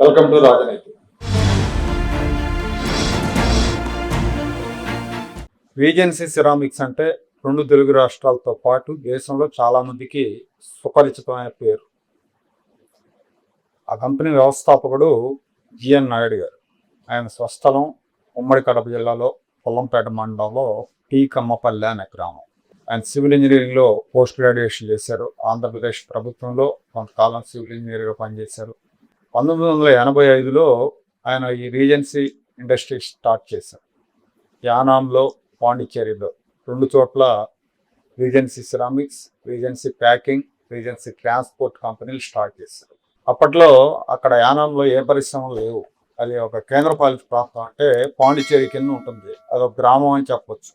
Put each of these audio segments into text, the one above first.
Welcome to రాజనీతి. Regency ceramics అంటే రెండు తెలుగు రాష్ట్రాలతో పాటు దేశంలో చాలా మందికి సుపరిచితమైన పేరు. ఆ కంపెనీ వ్యవస్థాపకుడు జిఎన్ నాయుడు గారు. ఆయన స్వస్థలం ఉమ్మడి కడప జిల్లాలో పొల్లంపేట మండలంలో టీ కమ్మపల్లె అనే గ్రామం. ఆయన సివిల్ ఇంజనీరింగ్లో పోస్ట్ గ్రాడ్యుయేషన్ చేశారు. ఆంధ్రప్రదేశ్ ప్రభుత్వంలో కొంతకాలం సివిల్ ఇంజనీర్గా పనిచేశారు. 1985లో ఆయన ఈ రీజెన్సీ ఇండస్ట్రీ స్టార్ట్ చేశారు. యానాంలో, పాండిచ్చేరిలో రెండు చోట్ల regency ceramics, regency packing, regency transport కంపెనీలు స్టార్ట్ చేశారు. అప్పట్లో అక్కడ యానాంలో ఏ పరిశ్రమలు లేవు. అది ఒక కేంద్రపాలిత ప్రాంతం, అంటే పాండిచ్చేరి కింద ఉంటుంది. అదొక గ్రామం అని చెప్పొచ్చు,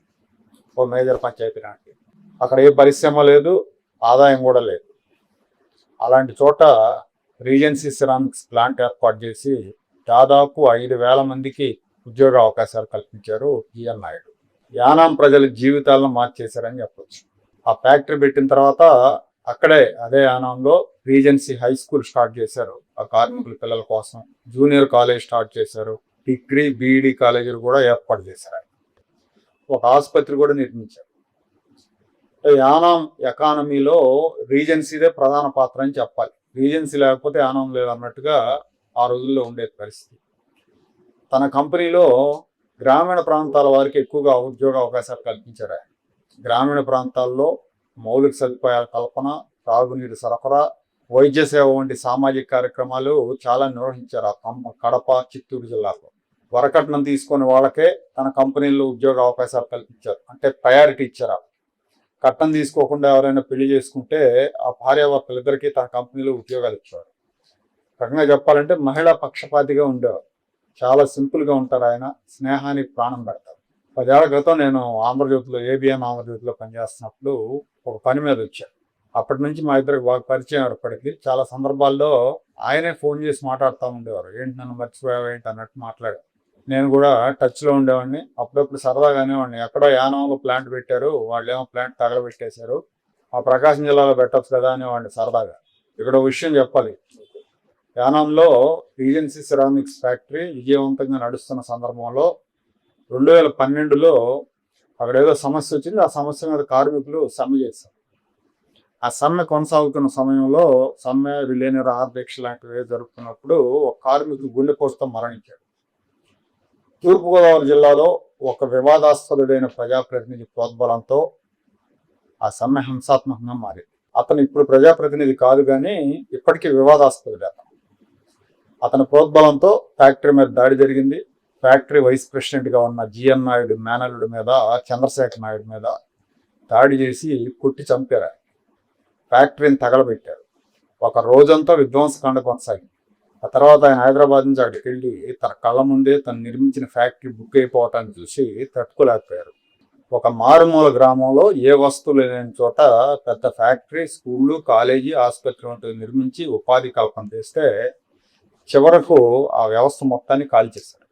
ఓ మేజర్ పంచాయతీ లాంటి. అక్కడ ఏ పరిశ్రమ లేదు, ఆదాయం కూడా లేదు. అలాంటి చోట రీజెన్సీ సిరామిక్స్ ప్లాంట్ ఏర్పాటు చేసి దాదాపు 5,000 మందికి ఉద్యోగ అవకాశాలు కల్పించారు జిఎన్ నాయుడు. యానాం ప్రజల జీవితాలను మార్చేశారని చెప్పొచ్చు. ఆ ఫ్యాక్టరీ పెట్టిన తర్వాత అక్కడే అదే యానాంలో రీజెన్సీ హై స్కూల్ స్టార్ట్ చేశారు. ఆ కార్మికుల పిల్లల కోసం జూనియర్ కాలేజ్ స్టార్ట్ చేశారు. డిగ్రీ, బీఈడి కాలేజీలు కూడా ఏర్పాటు చేశారు. ఒక ఆసుపత్రి కూడా నిర్మించారు. యానాం ఎకానమీలో రీజెన్సీదే ప్రధాన పాత్ర అని చెప్పాలి. రీజెన్సీ లేకపోతే యానాం లేదు అన్నట్టుగా ఆ రోజుల్లో ఉండేది పరిస్థితి. తన కంపెనీలో గ్రామీణ ప్రాంతాల వారికి ఎక్కువగా ఉద్యోగ అవకాశాలు కల్పించారు ఆయన. గ్రామీణ ప్రాంతాల్లో మౌలిక సదుపాయాల కల్పన, తాగునీరు సరఫరా, వైద్య సేవ వంటి సామాజిక కార్యక్రమాలు చాలా నిర్వహించారు. కడప, చిత్తూరు జిల్లాలో వరకట్నం తీసుకునే వాళ్ళకే తన కంపెనీల్లో ఉద్యోగ అవకాశాలు కల్పించారు. అంటే ప్రయారిటీ ఇచ్చారు. కట్నం తీసుకోకుండా ఎవరైనా పెళ్లి చేసుకుంటే ఆ భార్యాభర్తలిద్దరికీ తన కంపెనీలో ఉద్యోగాలు ఇచ్చేవారు. రకంగా చెప్పాలంటే మహిళా పక్షపాతిగా ఉండేవారు. చాలా సింపుల్గా ఉంటారు ఆయన. స్నేహానికి ప్రాణం పెడతారు. 10 ఏళ్ల క్రితం నేను ఆంధ్రజ్యోతిలో, ఏబిఎన్ ఆంధ్రజ్యోతిలో పనిచేస్తున్నప్పుడు ఒక పని మీద వచ్చాను. అప్పటి నుంచి మా ఇద్దరికి బాగా పరిచయం ఏర్పడింది. చాలా సందర్భాల్లో ఆయనే ఫోన్ చేసి మాట్లాడుతూ ఉండేవారు. ఏంటి నన్ను మర్చిపోయావు ఏంటి అన్నట్టు మాట్లాడారు. నేను కూడా టచ్లో ఉండేవాడిని. అప్పుడప్పుడు సరదాగా అనేవాడిని, ఎక్కడో యానంలో ప్లాంట్ పెట్టారు, వాళ్ళు ఏమో ప్లాంట్ తగలబెట్టేశారు, ఆ ప్రకాశం జిల్లాలో పెట్టచ్చు కదా అనేవాడిని సరదాగా. ఇక్కడ విషయం చెప్పాలి. యానంలో రీజెన్సీ సిరామిక్స్ ఫ్యాక్టరీ విజయవంతంగా నడుస్తున్న సందర్భంలో 2012లో అక్కడ ఏదో సమస్య వచ్చింది. ఆ సమస్య మీద కార్మికులు సమ్మె చేశారు. ఆ సమ్మె కొనసాగుతున్న సమయంలో సమ్మె, విలేని ఆర్దీక్ష లాంటివి జరుపుతున్నప్పుడు ఒక కార్మికుడు గుండెపోటుతో మరణించాడు. తూర్పుగోదావరి జిల్లాలో ఒక వివాదాస్పదుడైన ప్రజాప్రతినిధి ప్రోద్బలంతో ఆ సమ్మె హింసాత్మకంగా మారింది. అతను ఇప్పుడు ప్రజాప్రతినిధి కాదు, కానీ ఇప్పటికీ వివాదాస్పదుడు. అతని ప్రోద్బలంతో ఫ్యాక్టరీ మీద దాడి జరిగింది. ఫ్యాక్టరీ వైస్ ప్రెసిడెంట్గా ఉన్న జిఎన్ నాయుడు మేనల్లుడి మీద, చంద్రశేఖర్ నాయుడు మీద దాడి చేసి కొట్టి చంపారు. ఫ్యాక్టరీని తగలబెట్టారు. ఒక రోజంతా విధ్వంసకాండ కొనసాగింది. ఆ తర్వాత ఆయన హైదరాబాద్ నుంచి అక్కడికి వెళ్ళి తన కళ్ళ ముందే తను నిర్మించిన ఫ్యాక్టరీ బుక్ అయిపోవటాన్ని చూసి తట్టుకోలేకపోయారు. ఒక మారుమూల గ్రామంలో ఏ వస్తువులు లేని చోట పెద్ద ఫ్యాక్టరీ, స్కూళ్ళు, కాలేజీ, ఆసుపత్రి వంటివి నిర్మించి ఉపాధి కల్పన చేస్తే చివరకు ఆ వ్యవస్థ మొత్తాన్ని కాల్చేశారు.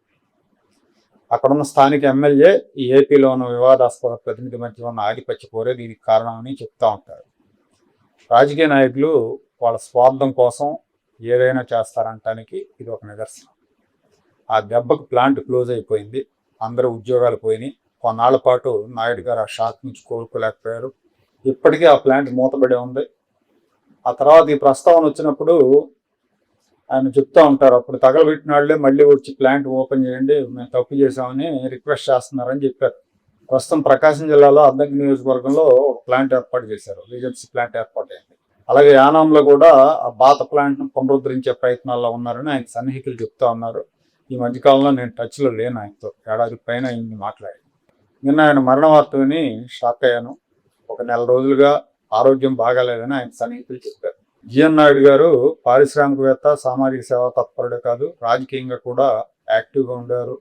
అక్కడున్న స్థానిక ఎమ్మెల్యే ఈ ఏపీలో ఉన్న వివాదాస్పద ప్రతినిధి మధ్య ఉన్న ఆధిపత్య పోరే దీనికి కారణమని చెప్తా ఉంటారు. రాజకీయ నాయకులు వాళ్ళ స్వార్థం కోసం ఏదైనా చేస్తారంటానికి ఇది ఒక నిదర్శనం. ఆ దెబ్బకు ప్లాంట్ క్లోజ్ అయిపోయింది. అందరూ ఉద్యోగాలు పోయినాయి. కొన్నాళ్ల పాటు నాయుడు గారు ఆ షాక్ నుంచి కోలుకోలేకపోయారు. ఇప్పటికీ ఆ ప్లాంట్ మూతపడి ఉంది. ఆ తర్వాత ఈ ప్రస్తావన వచ్చినప్పుడు ఆయన చెప్తా ఉంటారు, అప్పుడు తగలబెట్టిన వాళ్ళే మళ్ళీ వచ్చి ప్లాంట్ ఓపెన్ చేయండి, మేము తప్పు చేసామని రిక్వెస్ట్ చేస్తున్నారని చెప్పారు. ప్రస్తుతం ప్రకాశం జిల్లాలో అద్దంకి నియోజకవర్గంలో ప్లాంట్ ఏర్పాటు చేశారు. రీజెన్సీ ప్లాంట్ ఏర్పాటు అయింది. అలాగే యానాంలో కూడా ఆ పాత ప్లాంట్ను పునరుద్ధరించే ప్రయత్నాల్లో ఉన్నారని ఆయన సన్నిహితులు చెప్తా ఉన్నారు. ఈ మధ్యకాలంలో నేను టచ్లో లేను ఆయనతో. ఏడాది పైన ఆయన్ని మాట్లాడి. నిన్న ఆయన మరణ వార్త విని షాక్ అయ్యాను. ఒక నెల రోజులుగా ఆరోగ్యం బాగాలేదని ఆయన సన్నిహితులు చెప్పారు. జిఎన్ నాయుడు గారు పారిశ్రామికవేత్త, సామాజిక సేవా తత్పరుడే కాదు, రాజకీయంగా కూడా యాక్టివ్గా ఉండేవారు.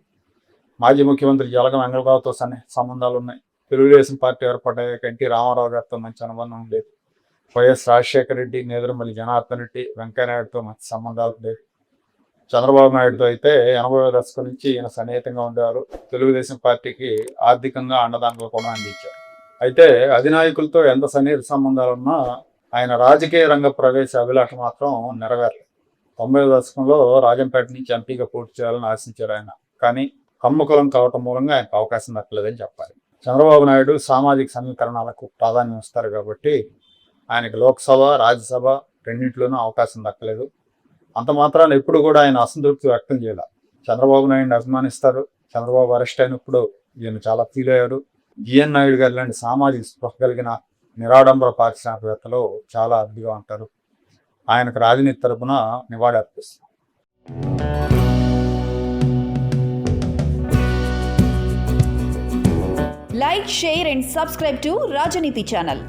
మాజీ ముఖ్యమంత్రి జలగం వెంగళరావుతో సంబంధాలు ఉన్నాయి. తెలుగుదేశం పార్టీ ఏర్పడ్డాక ఎన్టీ రామారావు గారితో మంచి అనుబంధం ఉండేది. వైఎస్ రాజశేఖర రెడ్డి, నేదురుమల్లి జనార్దన్ రెడ్డి, వెంకయ్యనాయుడుతో మంచి సంబంధాలు ఉండేవి. చంద్రబాబు నాయుడుతో అయితే 80వ దశకం నుంచి ఈయన సన్నిహితంగా ఉండేవారు. తెలుగుదేశం పార్టీకి ఆర్థికంగా అండదండలు కూడా అందించారు. అయితే అధినాయకులతో ఎంత సన్నిహిత సంబంధాలున్నా ఆయన రాజకీయ రంగ ప్రవేశ అభిలాష మాత్రం నెరవేరలేదు. 90వ దశకంలో రాజంపేట నుంచి ఎంపీగా పోటీ చేయాలని ఆశించారు ఆయన. కానీ కమ్మ కావటం మూలంగా ఆయనకు అవకాశం దక్కలేదని చెప్పాలి. చంద్రబాబు నాయుడు సామాజిక సమీకరణాలకు ప్రాధాన్యం ఇస్తారు కాబట్టి ఆయనకి లోక్సభ, రాజ్యసభ రెండింటిలోనూ అవకాశం దక్కలేదు. అంత మాత్రాన ఎప్పుడు కూడా ఆయన అసంతృప్తి వ్యక్తం చేయాలి. చంద్రబాబు నాయుడిని అభిమానిస్తారు. చంద్రబాబు అరెస్ట్ అయినప్పుడు ఈయన చాలా ఫీల్ అయ్యారు. జిఎన్ నాయుడు గారు లాంటి సామాజిక స్పృహ కలిగిన నిరాడంబర పారిశ్రామికవేత్తలు చాలా అరుదుగా ఉంటారు. ఆయనకు రాజనీతి తరపున నివాళి అర్పిస్తారు. Like, share and subscribe to Rajaniti channel.